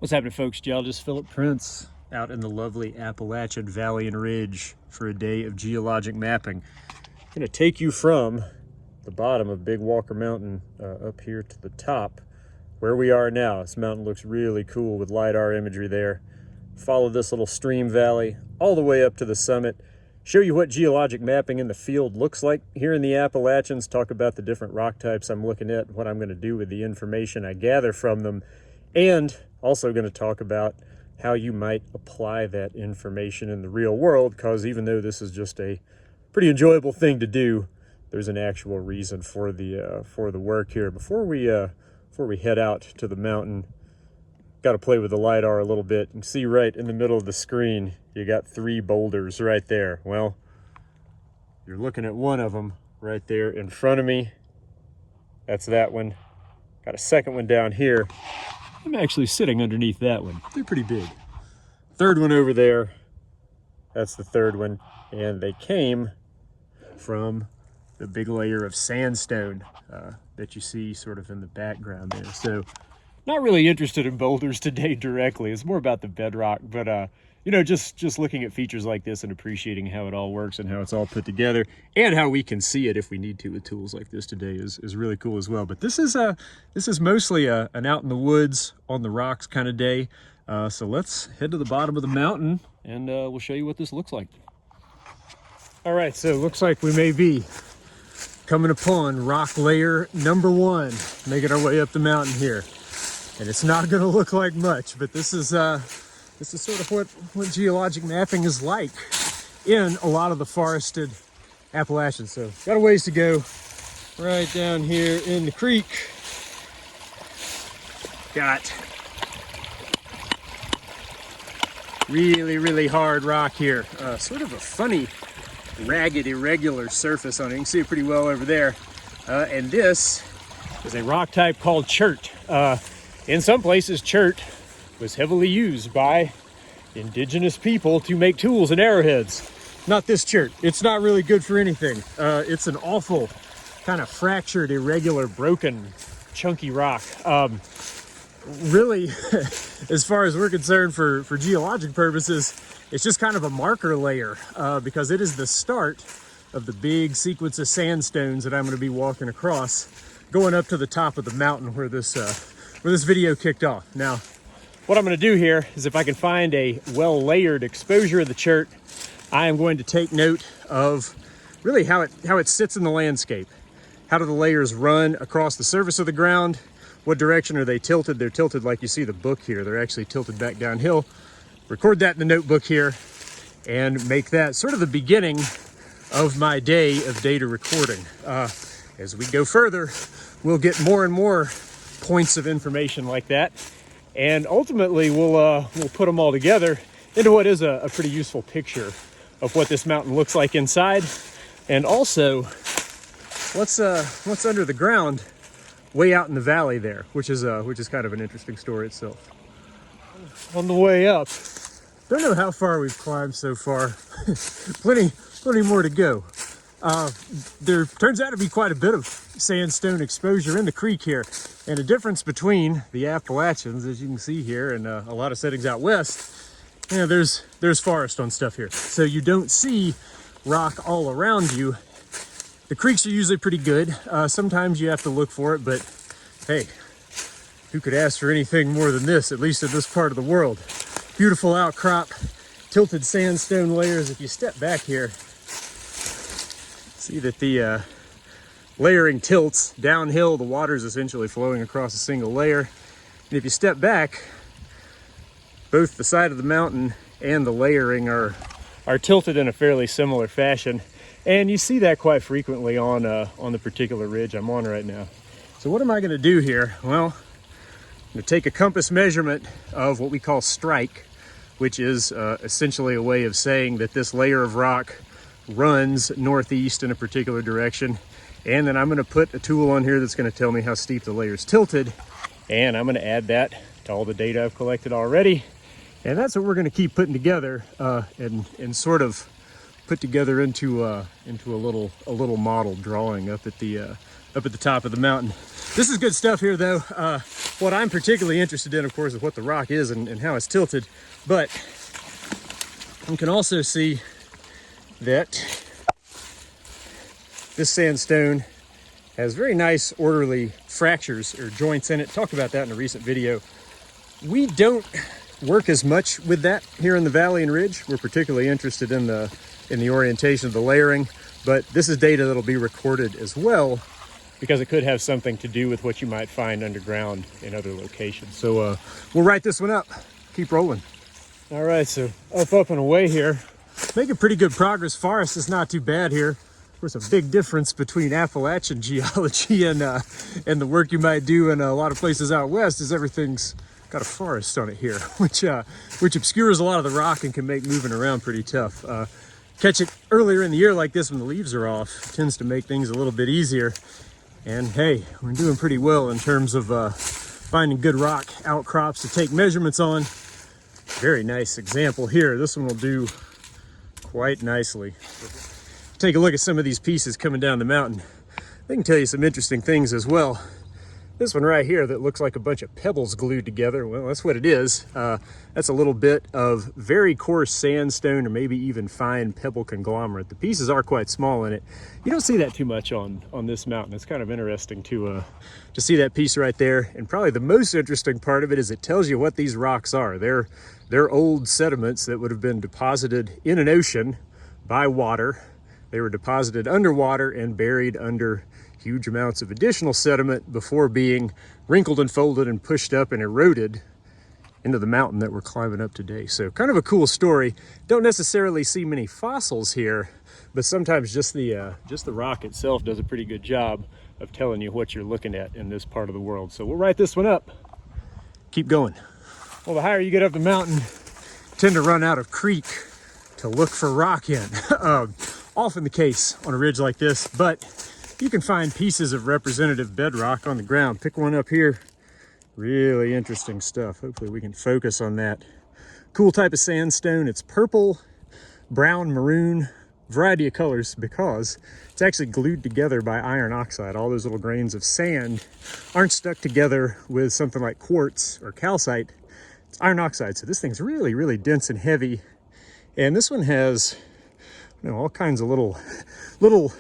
What's happening, folks? Geologist Philip Prince out in the lovely Appalachian Valley and Ridge for a day of geologic mapping. I'm going to take you from the bottom of Big Walker Mountain up here to the top where we are now. This mountain looks really cool with LiDAR imagery there. Follow this little stream valley all the way up to the summit. Show you what geologic mapping in the field looks like here in the Appalachians. Talk about the different rock types I'm looking at, what I'm going to do with the information I gather from them, and also going to talk about how you might apply that information in the real world, because even though this is just a pretty enjoyable thing to do, there's an actual reason for the work here. Before we head out to the mountain, got to play with the LiDAR a little bit and see right in the middle of the screen, you got 3 boulders right there. Well, you're looking at one of them right there in front of me. That's that one. Got a second one down here. I'm actually sitting underneath that one. They're pretty big. Third one over there, that's the third one. And they came from the big layer of sandstone that you see sort of in the background there. So not really interested in boulders today directly. It's more about the bedrock, but you know, just looking at features like this and appreciating how it all works and how it's all put together and how we can see it if we need to with tools like this today is really cool as well. But this is mostly an out in the woods on the rocks kind of day. So let's head to the bottom of the mountain and we'll show you what this looks like. All right, so it looks like we may be coming upon rock layer number 1, making our way up the mountain here. And it's not going to look like much, but this is sort of what geologic mapping is like in a lot of the forested Appalachians. So got a ways to go. Right down here in the creek, got really hard rock here. Sort of a funny, ragged, irregular surface on it. You can see it pretty well over there. And this is a rock type called chert. In some places, chert was heavily used by indigenous people to make tools and arrowheads. Not this chert. It's not really good for anything. It's an awful kind of fractured, irregular, broken, chunky rock. Really, as far as we're concerned for geologic purposes, it's just kind of a marker layer because it is the start of the big sequence of sandstones that I'm going to be walking across, going up to the top of the mountain where this video kicked off. Now, what I'm going to do here is, if I can find a well-layered exposure of the chert, I am going to take note of really how it sits in the landscape. How do the layers run across the surface of the ground? What direction are they tilted? They're tilted like you see the book here. They're actually tilted back downhill. Record that in the notebook here and make that sort of the beginning of my day of data recording. As we go further, we'll get more and more points of information like that, and ultimately we'll put them all together into what is a pretty useful picture of what this mountain looks like inside, and also what's under the ground way out in the valley there, which is kind of an interesting story itself. On the way up, don't know how far we've climbed so far. plenty more to go. There turns out to be quite a bit of sandstone exposure in the creek here, and a difference between the Appalachians, as you can see here, and a lot of settings out west. You know, there's forest on stuff here, so you don't see rock all around you. The creeks are usually pretty good. Sometimes you have to look for it, but hey, who could ask for anything more than this, at least in this part of the world? Beautiful outcrop, tilted sandstone layers. If you step back here, see that the layering tilts downhill. The water is essentially flowing across a single layer. And if you step back, both the side of the mountain and the layering are tilted in a fairly similar fashion. And you see that quite frequently on the particular ridge I'm on right now. So what am I going to do here? Well, I'm going to take a compass measurement of what we call strike, which is essentially a way of saying that this layer of rock runs northeast in a particular direction. And then I'm going to put a tool on here that's going to tell me how steep the layer's tilted, and I'm going to add that to all the data I've collected already. And that's what we're going to keep putting together and sort of put together into a little model drawing up at the top of the mountain. This is good stuff here, though. what I'm particularly interested in, of course, is what the rock is and how it's tilted. But you can also see that this sandstone has very nice orderly fractures or joints in it. Talked about that in a recent video. We don't work as much with that here in the valley and ridge. We're particularly interested in the orientation of the layering, but this is data that'll be recorded as well because it could have something to do with what you might find underground in other locations. So we'll write this one up. Keep rolling. All right, so up and away here. Making pretty good progress. Forest is not too bad here. Of course, a big difference between Appalachian geology and the work you might do in a lot of places out west is everything's got a forest on it here, which obscures a lot of the rock and can make moving around pretty tough. Catch it earlier in the year like this when the leaves are off tends to make things a little bit easier. And hey, we're doing pretty well in terms of finding good rock outcrops to take measurements on. Very nice example here. This one will do quite nicely. Take a look at some of these pieces coming down the mountain. They can tell you some interesting things as well. This one right here that looks like a bunch of pebbles glued together, well, that's what it is. That's a little bit of very coarse sandstone or maybe even fine pebble conglomerate. The pieces are quite small in it. You don't see that too much on this mountain. It's kind of interesting to see that piece right there. And probably the most interesting part of it is it tells you what these rocks are. They're old sediments that would have been deposited in an ocean by water. They were deposited underwater and buried under huge amounts of additional sediment before being wrinkled and folded and pushed up and eroded into the mountain that we're climbing up today. So kind of a cool story. Don't necessarily see many fossils here, but sometimes just the rock itself does a pretty good job of telling you what you're looking at in this part of the world. So we'll write this one up. Keep going. Well, the higher you get up the mountain, you tend to run out of creek to look for rock in. Often the case on a ridge like this, but you can find pieces of representative bedrock on the ground. Pick one up here. Really interesting stuff. Hopefully we can focus on that. Cool type of sandstone. It's purple, brown, maroon, variety of colors because it's actually glued together by iron oxide. All those little grains of sand aren't stuck together with something like quartz or calcite. It's iron oxide. So this thing's really, really dense and heavy. And this one has, you know, all kinds of little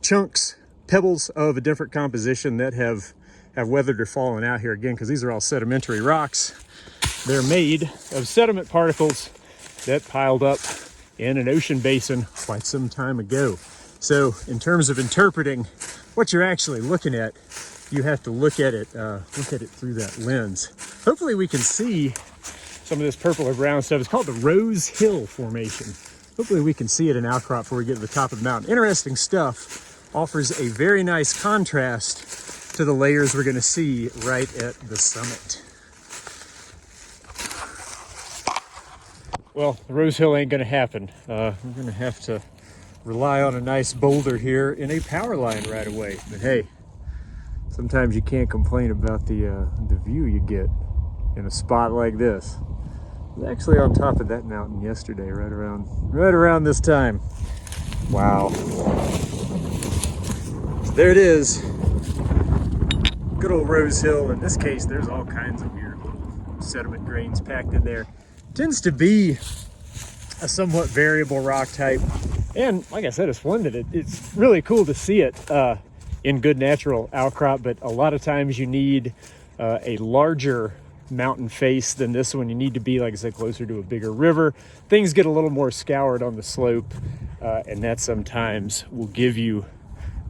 chunks, pebbles of a different composition that have weathered or fallen out here again, because these are all sedimentary rocks. They're made of sediment particles that piled up in an ocean basin quite some time ago. So in terms of interpreting what you're actually looking at, you have to look at it through that lens. Hopefully we can see some of this purple or brown stuff. It's called the Rose Hill Formation. Hopefully we can see it in outcrop before we get to the top of the mountain. Interesting stuff. Offers a very nice contrast to the layers we're going to see right at the summit. Well, the Rose Hill ain't going to happen. We're going to have to rely on a nice boulder here in a power line right away. But hey, sometimes you can't complain about the view you get in a spot like this. I was actually on top of that mountain yesterday, right around this time. Wow. There it is. Good old Rose Hill. In this case, there's all kinds of weird little sediment grains packed in there. Tends to be a somewhat variable rock type. And like I said, it's one that it's really cool to see it in good natural outcrop, but a lot of times you need a larger mountain face than this one. You need to be, like I said, closer to a bigger river. Things get a little more scoured on the slope, and that sometimes will give you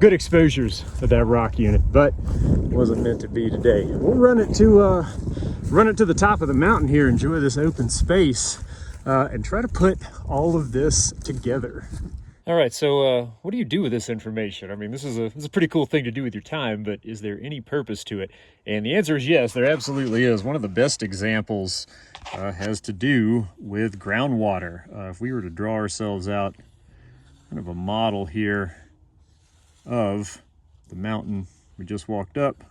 good exposures of that rock unit, but wasn't meant to be today. We'll run it to the top of the mountain here, enjoy this open space, and try to put all of this together. All right, so what do you do with this information? I mean, this is a pretty cool thing to do with your time, but is there any purpose to it? And the answer is yes, there absolutely is. One of the best examples has to do with groundwater. If we were to draw ourselves out kind of a model here of the mountain we just walked up,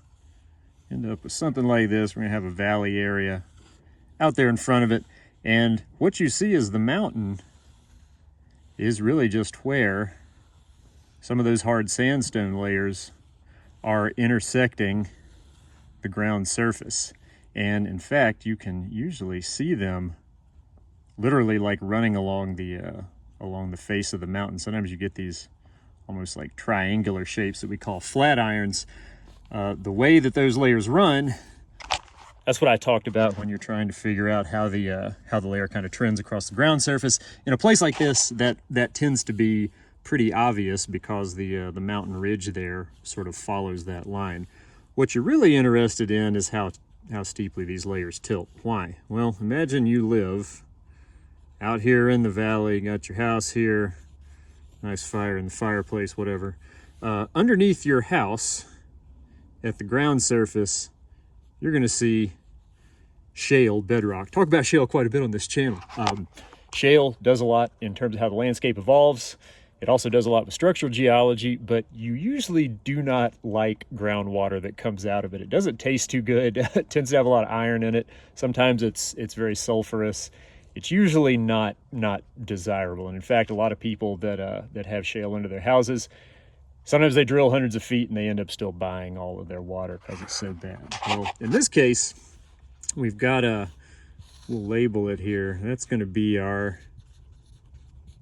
end up with something like this. We're gonna have a valley area out there in front of it, and what you see is the mountain is really just where some of those hard sandstone layers are intersecting the the ground surface. And in fact, you can usually see them literally like running along the face of the mountain. Sometimes you get these almost like triangular shapes that we call flat irons. The way that those layers run, that's what I talked about when you're trying to figure out how the layer kind of trends across the ground surface. In a place like this, that tends to be pretty obvious because the mountain ridge there sort of follows that line. What you're really interested in is how steeply these layers tilt. Why? Well, imagine you live out here in the valley, got your house here, nice fire in the fireplace, whatever. Underneath your house, at the ground surface, you're gonna see shale bedrock. Talk about shale quite a bit on this channel. Shale does a lot in terms of how the landscape evolves. It also does a lot with structural geology, but you usually do not like groundwater that comes out of it. It doesn't taste too good. It tends to have a lot of iron in it. Sometimes it's very sulfurous. It's usually not desirable. And in fact, a lot of people that have shale under their houses, sometimes they drill hundreds of feet and they end up still buying all of their water because it's so bad. Well, in this case, we've got we'll label it here. That's going to be our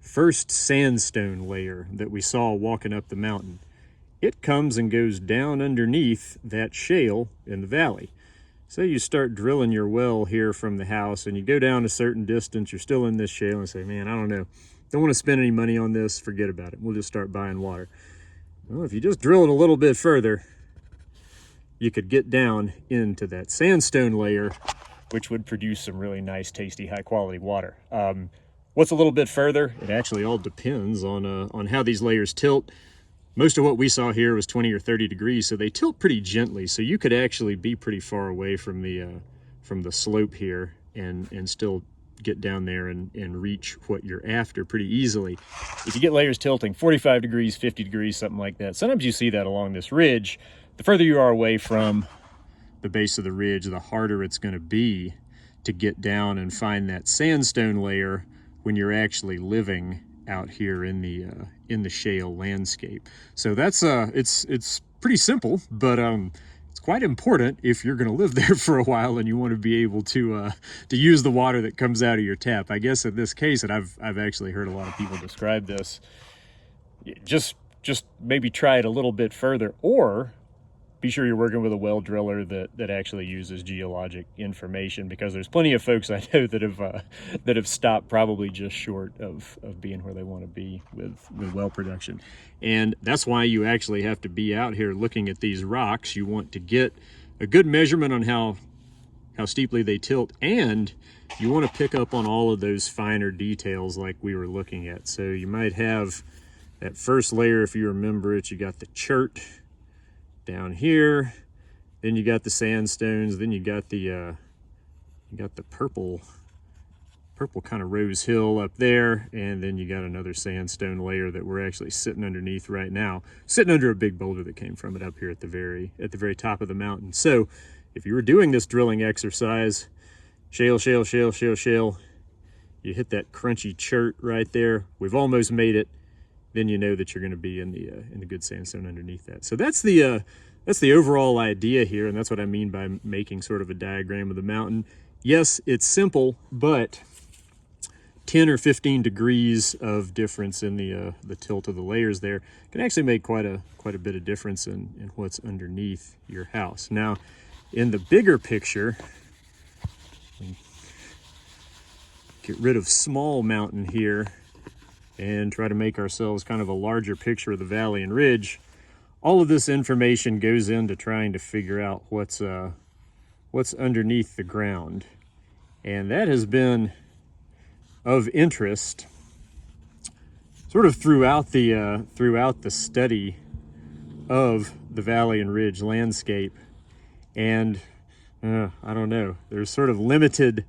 first sandstone layer that we saw walking up the mountain. It comes and goes down underneath that shale in the valley. Say you start drilling your well here from the house and you go down a certain distance, you're still in this shale and say, man, I don't know, don't want to spend any money on this, forget about it, we'll just start buying water. Well, if you just drill it a little bit further, you could get down into that sandstone layer, which would produce some really nice, tasty, high quality water. What's a little bit further? It actually all depends on how these layers tilt. Most of what we saw here was 20 or 30 degrees, so they tilt pretty gently. So you could actually be pretty far away from the slope here and still get down there and reach what you're after pretty easily. If you get layers tilting 45 degrees, 50 degrees, something like that, sometimes you see that along this ridge. The further you are away from the base of the ridge, the harder it's going to be to get down and find that sandstone layer when you're actually living out here in the shale landscape. So that's it's pretty simple, but it's quite important if you're going to live there for a while and you want to be able to use the water that comes out of your tap. I guess in this case, and I've actually heard a lot of people describe this, just maybe try it a little bit further, or be sure you're working with a well driller that actually uses geologic information, because there's plenty of folks I know that have stopped probably just short of being where they want to be with well production. And that's why you actually have to be out here looking at these rocks. You want to get a good measurement on how steeply they tilt, and you want to pick up on all of those finer details like we were looking at. So you might have that first layer, if you remember it, you got the chert down here, then you got the sandstones, then you got the purple kind of Rose Hill up there, and then you got another sandstone layer that we're actually sitting underneath right now, sitting under a big boulder that came from it up here at the very top of the mountain. So if you were doing this drilling exercise, shale, shale, shale, shale, shale, you hit that crunchy chert right there, we've almost made it, then you know that you're going to be in the good sandstone underneath that. So that's the overall idea here, and that's what I mean by making sort of a diagram of the mountain. Yes, it's simple, but 10 or 15 degrees of difference in the tilt of the layers there can actually make quite a bit of difference in what's underneath your house. Now, in the bigger picture, get rid of small mountain here and try to make ourselves kind of a larger picture of the valley and ridge. All of this information goes into trying to figure out what's underneath the ground. And that has been of interest sort of throughout the study of the valley and ridge landscape. And I don't know, there's sort of limited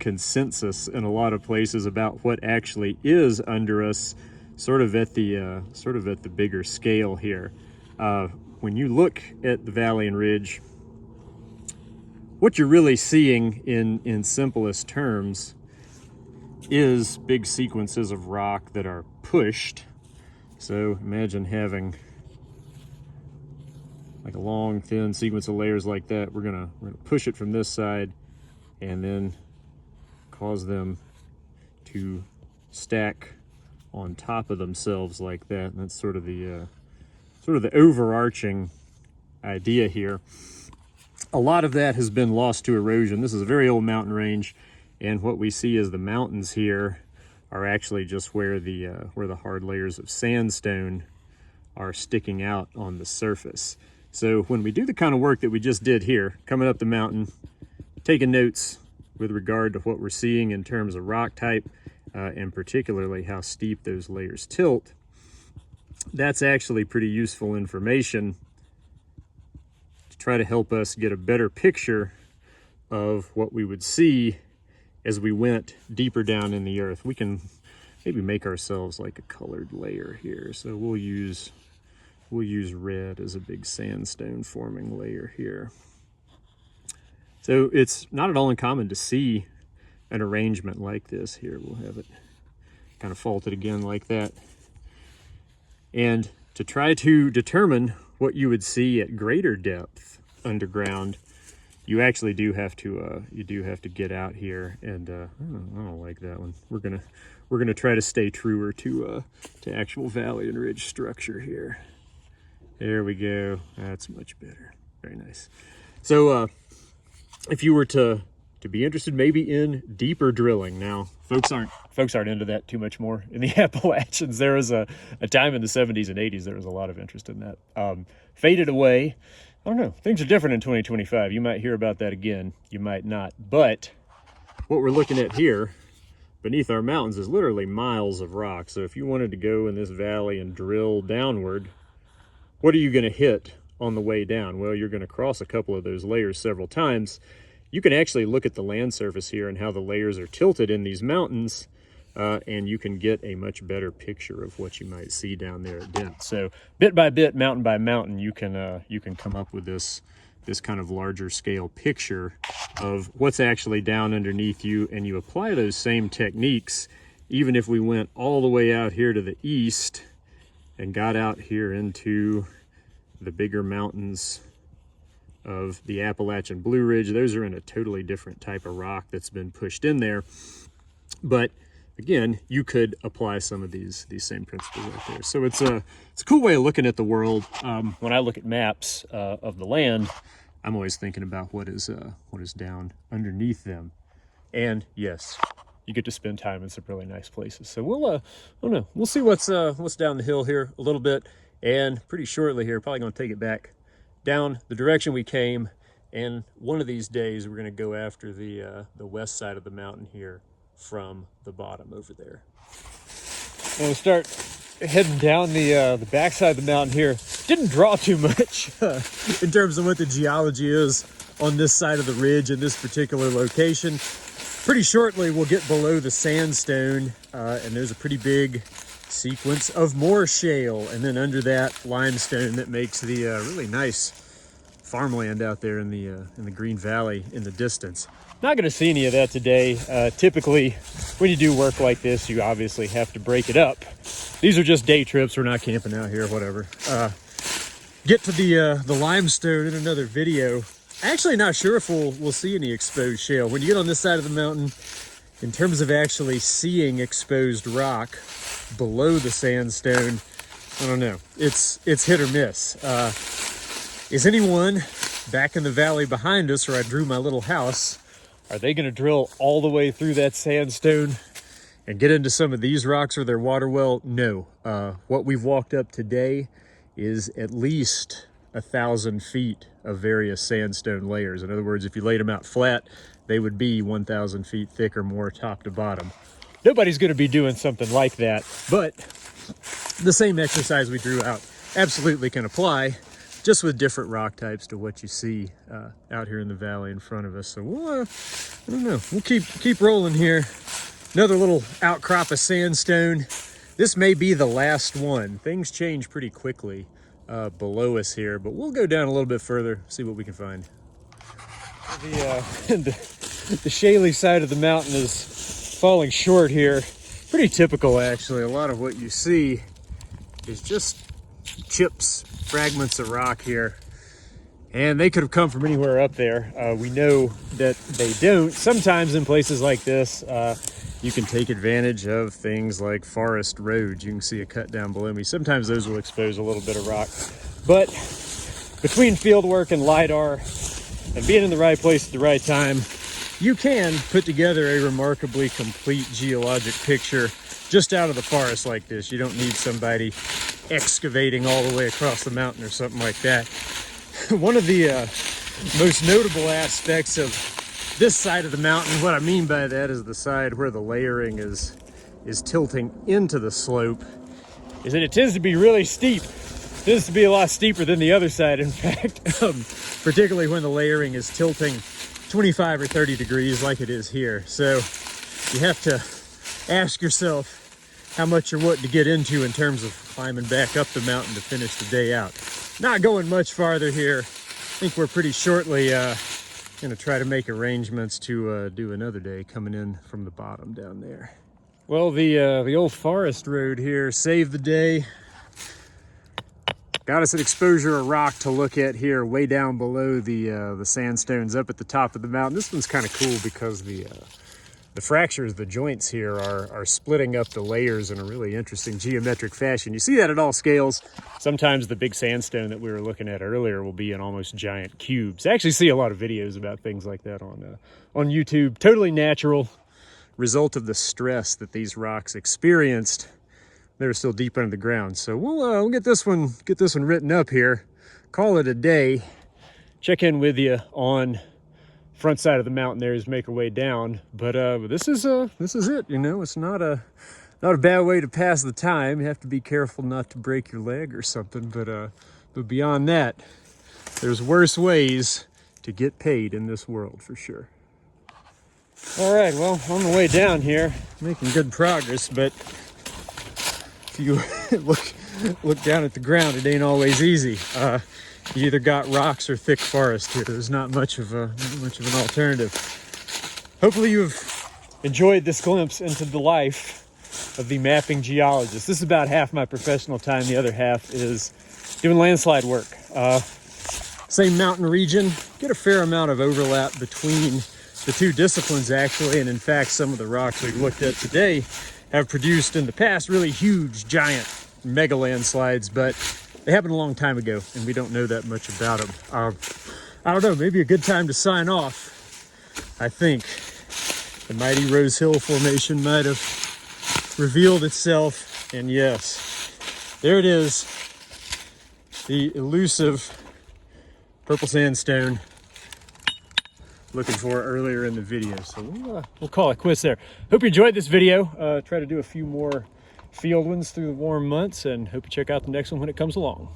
consensus in a lot of places about what actually is under us, sort of at the bigger scale here. When you look at the valley and ridge, what you're really seeing in simplest terms is big sequences of rock that are pushed. So imagine having like a long, thin sequence of layers like that. We're gonna push it from this side and then cause them to stack on top of themselves like that. And that's sort of the overarching idea here. A lot of that has been lost to erosion. This is a very old mountain range, and what we see is the mountains here are actually just where the hard layers of sandstone are sticking out on the surface. So when we do the kind of work that we just did here, coming up the mountain, taking notes with regard to what we're seeing in terms of rock type, and particularly how steep those layers tilt, that's actually pretty useful information to try to help us get a better picture of what we would see as we went deeper down in the earth. We can maybe make ourselves like a colored layer here. So we'll use red as a big sandstone forming layer here. So it's not at all uncommon to see an arrangement like this here. We'll have it kind of faulted again like that. And to try to determine what you would see at greater depth underground, you actually do have to get out here, and I don't like that one. We're gonna try to stay truer to actual valley and ridge structure here. There we go. That's much better. Very nice. So if you were to be interested maybe in deeper drilling, now folks aren't into that too much more in the Appalachians. There was a time in the 70s and 80s there was a lot of interest in that. Faded away. I don't know. Things are different in 2025. You might hear about that again. You might not. But what we're looking at here beneath our mountains is literally miles of rock. So if you wanted to go in this valley and drill downward, what are you going to hit on the way down? Well, you're going to cross a couple of those layers several times. You can actually look at the land surface here and how the layers are tilted in these mountains, and you can get a much better picture of what you might see down there at depth. So bit by bit, mountain by mountain, you can come up with this kind of larger scale picture of what's actually down underneath you, and you apply those same techniques even if we went all the way out here to the east and got out here into the bigger mountains of the Appalachian Blue Ridge. Those are in a totally different type of rock that's been pushed in there. But again, you could apply some of these same principles right there. So it's a cool way of looking at the world. When I look at maps of the land, I'm always thinking about what is down underneath them. And yes, you get to spend time in some really nice places. So we'll see what's down the hill here a little bit, and pretty shortly here, probably going to take it back down the direction we came, and one of these days we're going to go after the west side of the mountain here from the bottom over there. We'll start heading down the backside of the mountain here. Didn't draw too much in terms of what the geology is on this side of the ridge in this particular location. Pretty shortly we'll get below the sandstone, and there's a pretty big sequence of more shale, and then under that limestone that makes the really nice farmland out there in the Green Valley in the distance. Not going to see any of that today. Typically when you do work like this, you obviously have to break it up. These are just day trips. We're not camping out here, whatever. Get to the limestone in another video. Actually not sure if we'll see any exposed shale. When you get on this side of the mountain, in terms of actually seeing exposed rock below the sandstone, I don't know. It's hit or miss. Is anyone back in the valley behind us, where I drew my little house, are they going to drill all the way through that sandstone and get into some of these rocks or their water well? No. What we've walked up today is at least 1,000 feet of various sandstone layers. In other words, if you laid them out flat, they would be 1,000 feet thick or more top to bottom. Nobody's going to be doing something like that, but the same exercise we drew out absolutely can apply, just with different rock types to what you see out here in the valley in front of us. So we'll, I don't know, we'll keep rolling here. Another little outcrop of sandstone. This may be the last one. Things change pretty quickly below us here, but we'll go down a little bit further, see what we can find. The shaly side of the mountain is falling short here. Pretty typical, actually. A lot of what you see is just chips, fragments of rock here. And they could have come from anywhere up there. We know that they don't. Sometimes in places like this, you can take advantage of things like forest roads. You can see a cut down below me. Sometimes those will expose a little bit of rock. But between field work and LiDAR and being in the right place at the right time, you can put together a remarkably complete geologic picture just out of the forest like this. You don't need somebody excavating all the way across the mountain or something like that. One of the most notable aspects of this side of the mountain, what I mean by that is the side where the layering is tilting into the slope, is that it tends to be really steep. It tends to be a lot steeper than the other side, in fact, particularly when the layering is tilting 25 or 30 degrees like it is here. So you have to ask yourself how much you're wanting to get into in terms of climbing back up the mountain to finish the day out. Not going much farther here. I think we're pretty shortly gonna try to make arrangements to do another day coming in from the bottom down there. Well, the old forest road here saved the day. Got us an exposure of rock to look at here way down below the sandstones up at the top of the mountain. This one's kind of cool because the fractures, the joints here are splitting up the layers in a really interesting geometric fashion. You see that at all scales. Sometimes the big sandstone that we were looking at earlier will be in almost giant cubes. I actually see a lot of videos about things like that on YouTube. Totally natural result of the stress that these rocks experienced. They were still deep under the ground. So we'll get this one written up here. Call it a day. Check in with you on front side of the mountain there as we make our way down. But this is it. You know, it's not a bad way to pass the time. You have to be careful not to break your leg or something. But beyond that, there's worse ways to get paid in this world for sure. All right, well, on the way down here, making good progress, but if you look down at the ground, it ain't always easy. You either got rocks or thick forest here. There's not much of an alternative. Hopefully you've enjoyed this glimpse into the life of the mapping geologist. This is about half my professional time. The other half is doing landslide work. Same mountain region. Get a fair amount of overlap between the two disciplines actually. And in fact, some of the rocks we've looked at today have produced in the past really huge, giant mega landslides, but they happened a long time ago, and we don't know that much about them. I don't know, maybe a good time to sign off. I think the mighty Rose Hill Formation might have revealed itself, and yes, there it is, the elusive purple sandstone looking for earlier in the video. So we'll call it quits there. Hope you enjoyed this video. Try to do a few more field ones through the warm months, and hope you check out the next one when it comes along.